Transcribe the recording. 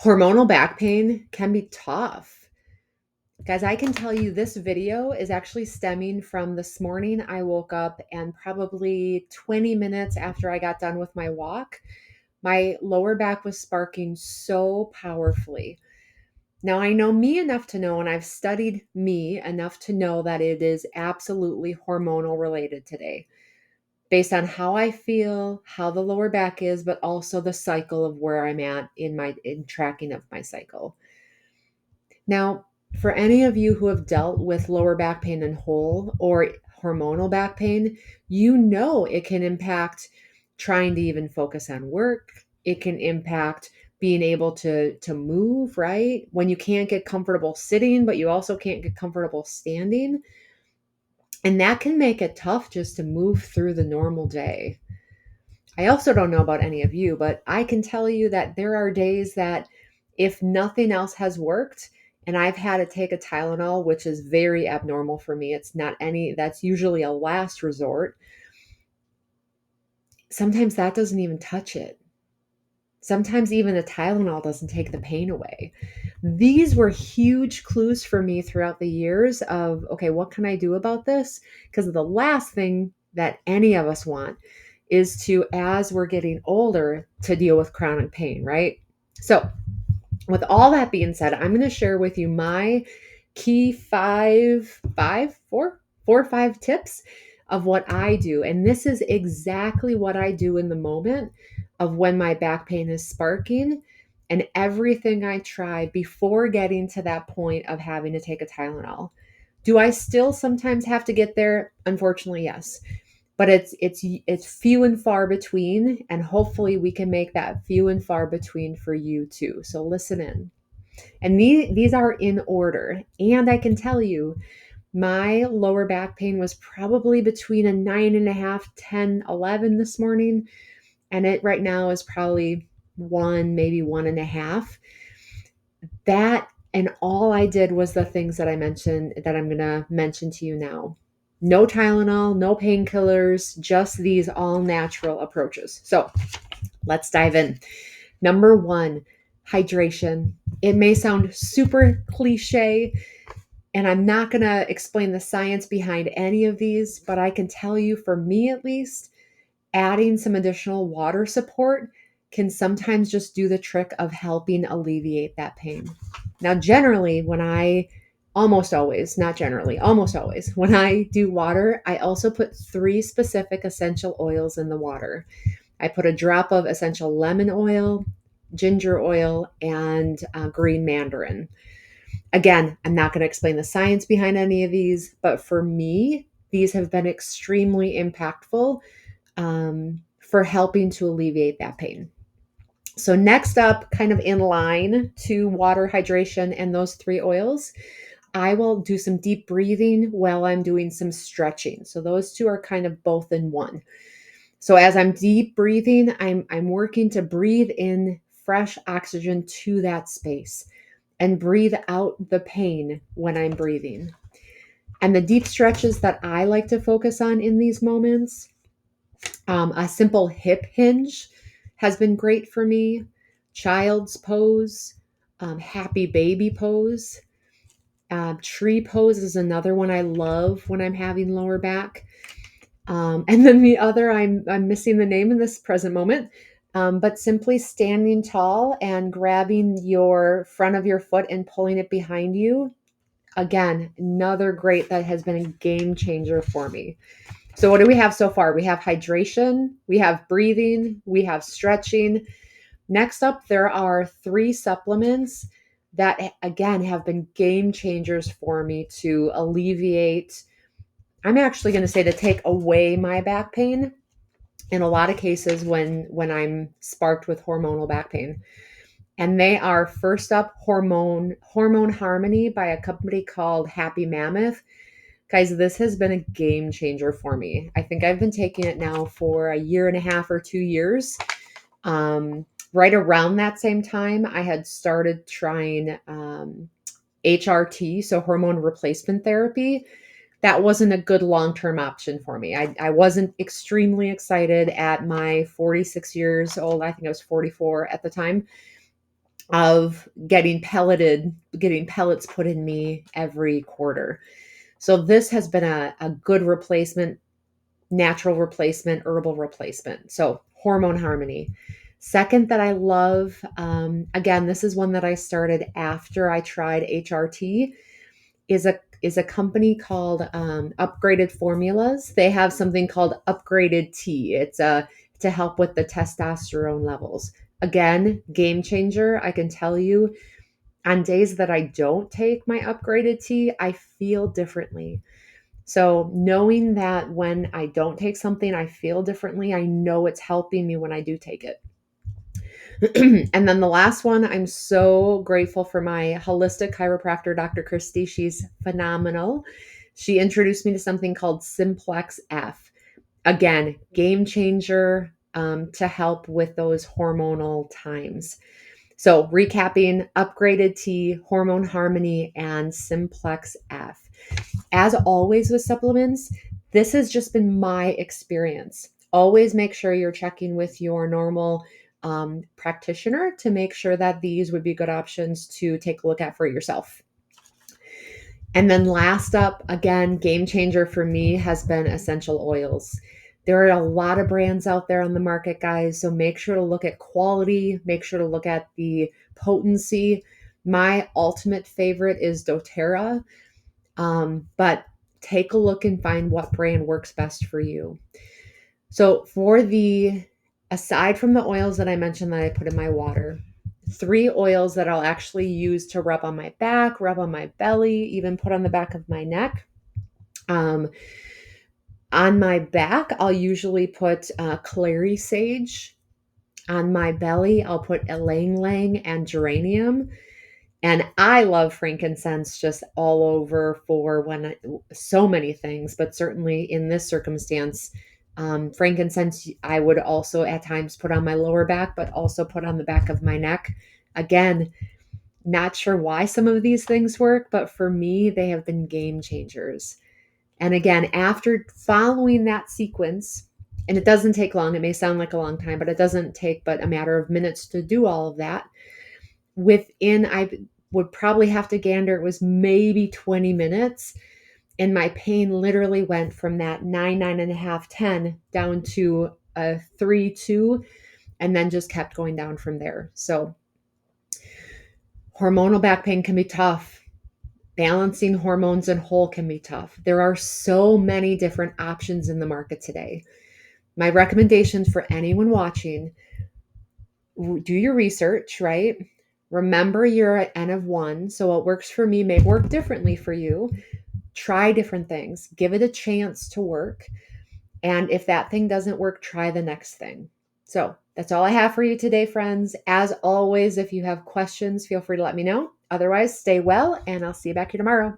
Hormonal back pain can be tough. Guys, I can tell you this video is actually stemming from this morning. I woke up and probably 20 minutes after I got done with my walk, my lower back was sparking so powerfully. Now, I know me enough to know, and I've studied me enough to know that it is absolutely hormonal related today, based on how I feel, how the lower back is, but also the cycle of where I'm at in tracking of my cycle. Now, for any of you who have dealt with lower back pain in whole or hormonal back pain, you know it can impact trying to even focus on work. It can impact being able to move, right? When you can't get comfortable sitting, but you also can't get comfortable standing. And that can make it tough just to move through the normal day. I also don't know about any of you, but I can tell you that there are days that if nothing else has worked and I've had to take a Tylenol, which is very abnormal for me, it's not any, that's usually a last resort. Sometimes that doesn't even touch it. Sometimes even a Tylenol doesn't take the pain away. These were huge clues for me throughout the years of, okay, what can I do about this? Because the last thing that any of us want is to, as we're getting older, to deal with chronic pain, right? So, with all that being said, I'm going to share with you my key four or five tips of what I do. And this is exactly what I do in the moment of when my back pain is sparking and everything I try before getting to that point of having to take a Tylenol. Do I still sometimes have to get there? Unfortunately, yes. But it's few and far between, and hopefully we can make that few and far between for you too. So listen in. And these are in order. And I can tell you, my lower back pain was probably between a 9.5, 10, 11 this morning. And it right now is probably one, maybe 1.5. That and all I did was the things that I mentioned that I'm going to mention to you now. No Tylenol, no painkillers, just these all natural approaches. So let's dive in. Number one, hydration. It may sound super cliche, and I'm not going to explain the science behind any of these, but I can tell you, for me at least, adding some additional water support can sometimes just do the trick of helping alleviate that pain. Now, generally, almost always, not generally, almost always, when I do water, I also put 3 specific essential oils in the water. I put a drop of essential lemon oil, ginger oil, and green mandarin. Again, I'm not going to explain the science behind any of these, but for me, these have been extremely impactful for helping to alleviate that pain. So next up, kind of in line to water, hydration, and those 3 oils, I will do some deep breathing while I'm doing some stretching. So those 2 are kind of both in one. So as I'm deep breathing, I'm working to breathe in fresh oxygen to that space and breathe out the pain when I'm breathing. And the deep stretches that I like to focus on in these moments, a simple hip hinge has been great for me. Child's pose, happy baby pose. Tree pose is another one I love when I'm having lower back. And then the other, I'm missing the name in this present moment, but simply standing tall and grabbing your front of your foot and pulling it behind you. Again, another great that has been a game changer for me. So what do we have so far? We have hydration, we have breathing, we have stretching. Next up, there are 3 supplements that, again, have been game changers for me to alleviate. I'm actually going to say to take away my back pain in a lot of cases when I'm sparked with hormonal back pain. And they are, first up, Hormone Harmony by a company called Happy Mammoth. Guys, this has been a game changer for me. I think I've been taking it now for 1.5 or 2 years. Right around that same time, I had started trying HRT, so hormone replacement therapy. That wasn't a good long-term option for me. I wasn't extremely excited at my 46 years old. I think I was 44 at the time. of getting pellets put in me every quarter. So this has been a good replacement, natural replacement, herbal replacement. So hormone harmony. Second that I love, again, this is one that I started after I tried HRT, is a company called Upgraded Formulas. They have something called Upgraded Tea. It's to help with the testosterone levels. Again, game changer. I can tell you, on days that I don't take my upgraded tea, I feel differently. So, knowing that when I don't take something, I feel differently, I know it's helping me when I do take it. And then the last one, I'm so grateful for my holistic chiropractor, Dr. Christy. She's phenomenal. She introduced me to something called Simplex F. Again, game changer, to help with those hormonal times. So, recapping: upgraded T, hormone harmony, and Simplex F. As always with supplements, this has just been my experience. Always make sure you're checking with your normal practitioner to make sure that these would be good options to take a look at for yourself. And then last up, again, game changer for me has been essential oils. There are a lot of brands out there on the market, guys. So make sure to look at quality, make sure to look at the potency. My ultimate favorite is doTERRA, but take a look and find what brand works best for you. So aside from the oils that I mentioned that I put in my water, 3 oils that I'll actually use to rub on my back, rub on my belly, even put on the back of my neck. On my back, I'll usually put clary sage. On my belly, I'll put ylang ylang and geranium. And I love frankincense just all over for so many things, but certainly in this circumstance, frankincense I would also at times put on my lower back, but also put on the back of my neck. Again, not sure why some of these things work, but for me, they have been game changers. And again, after following that sequence, and it doesn't take long, it may sound like a long time, but it doesn't take but a matter of minutes to do all of that. I would probably have to gander, it was maybe 20 minutes. And my pain literally went from that 9, 9.5, 10 down to a 3, 2, and then just kept going down from there. So hormonal back pain can be tough. Balancing hormones and whole can be tough. There are so many different options in the market today. My recommendations for anyone watching: do your research, right? Remember you're at N of 1. So what works for me may work differently for you. Try different things. Give it a chance to work. And if that thing doesn't work, try the next thing. So that's all I have for you today, friends. As always, if you have questions, feel free to let me know. Otherwise, stay well, and I'll see you back here tomorrow.